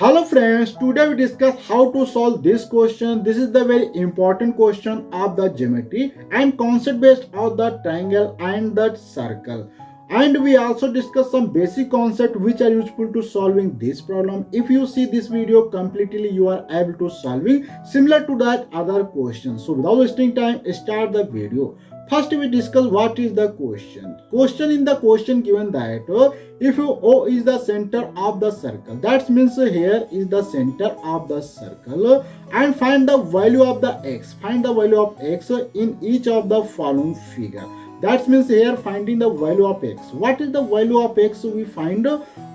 Hello friends, today we discuss how to solve this question. This is the very important question of the geometry and concept based of the triangle and the circle. And we also discuss some basic concepts which are useful to solving this problem. If you see this video completely, you are able to solving similar to that other question. So without wasting time, start the video. First we discuss what is the question. In the question given that if O is the center of the circle, that means here is the center of the circle and find the value of the x. Find the value of x in each of the following figure. That means here finding the value of x. What is the value of x? We find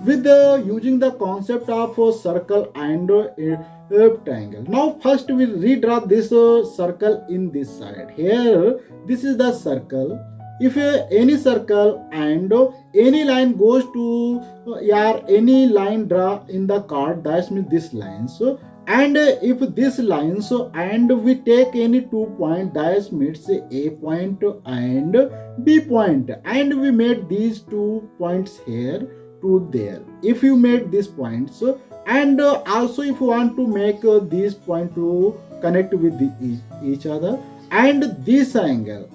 with using the concept of circle and triangle. Now first we redraw this circle in this side. Here this is the circle. If any circle and any line goes to any line draw in the card, that means this line. So and if this line and we take any 2 points, that means A point and B point, and we made these 2 points here to there. If you made these points and also if you want to make these point to connect with each other, and this angle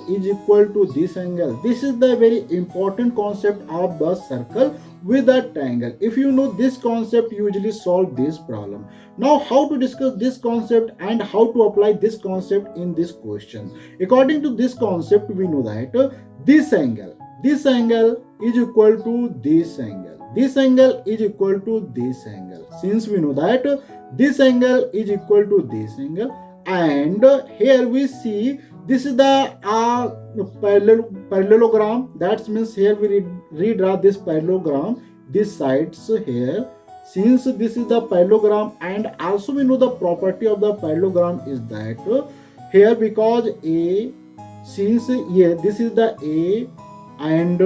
is equal to this angle. This is the very important concept of the circle with a triangle. If you know this concept, you usually solve this problem. Now how to discuss this concept and how to apply this concept in this question. According to this concept, we know that this angle is equal to this angle. This angle is equal to this angle. Since we know that this angle is equal to this angle, and here we see this is the parallelogram. That means here we redraw this parallelogram, this sides here. Since this is the parallelogram, and also we know the property of the parallelogram is that here, because A, since here this is the A and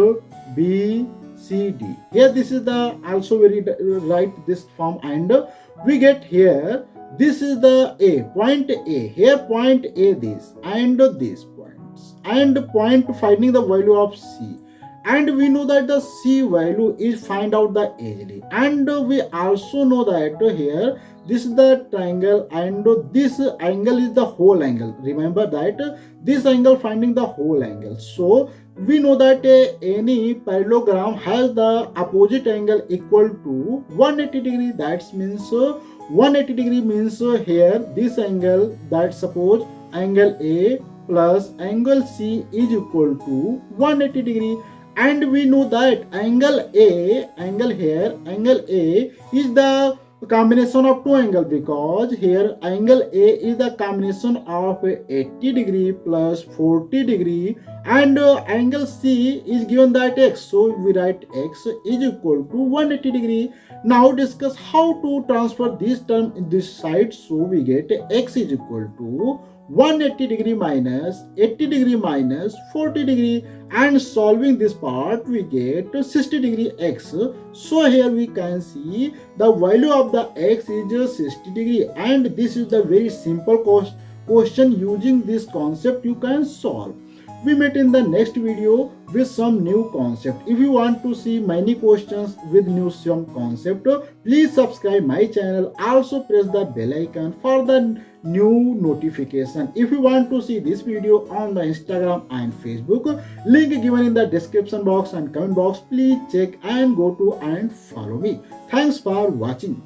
B, C, D. Here this is the also very write this form, and we get here this is the A, point A. Here point A this and these points, and point finding the value of C. And we know that the C value is find out the easily. And we also know that here this is the triangle and this angle is the whole angle. Remember that this angle finding the whole angle. So we know that any parallelogram has the opposite angle equal to 180 degree. That means 180 degree means here this angle, that suppose angle A plus angle C is equal to 180 degree. And we know that angle A is the combination of two angles, because here angle A is the combination of 80 degree plus 40 degree, and angle C is given that x, so we write x is equal to 180 degree. Now discuss how to transfer this term in this side. So we get x is equal to 180 degree minus 80 degree minus 40 degree, and solving this part we get 60 degree x. So here we can see the value of the x is 60 degree, and this is the very simple question. Using this concept you can solve. We meet in the next video with some new concept. If you want to see many questions with new some concept, please subscribe my channel. Also press the bell icon for the new notification. If you want to see this video on the Instagram and Facebook, link given in the description box and comment box, please check and go to and follow me. Thanks for watching.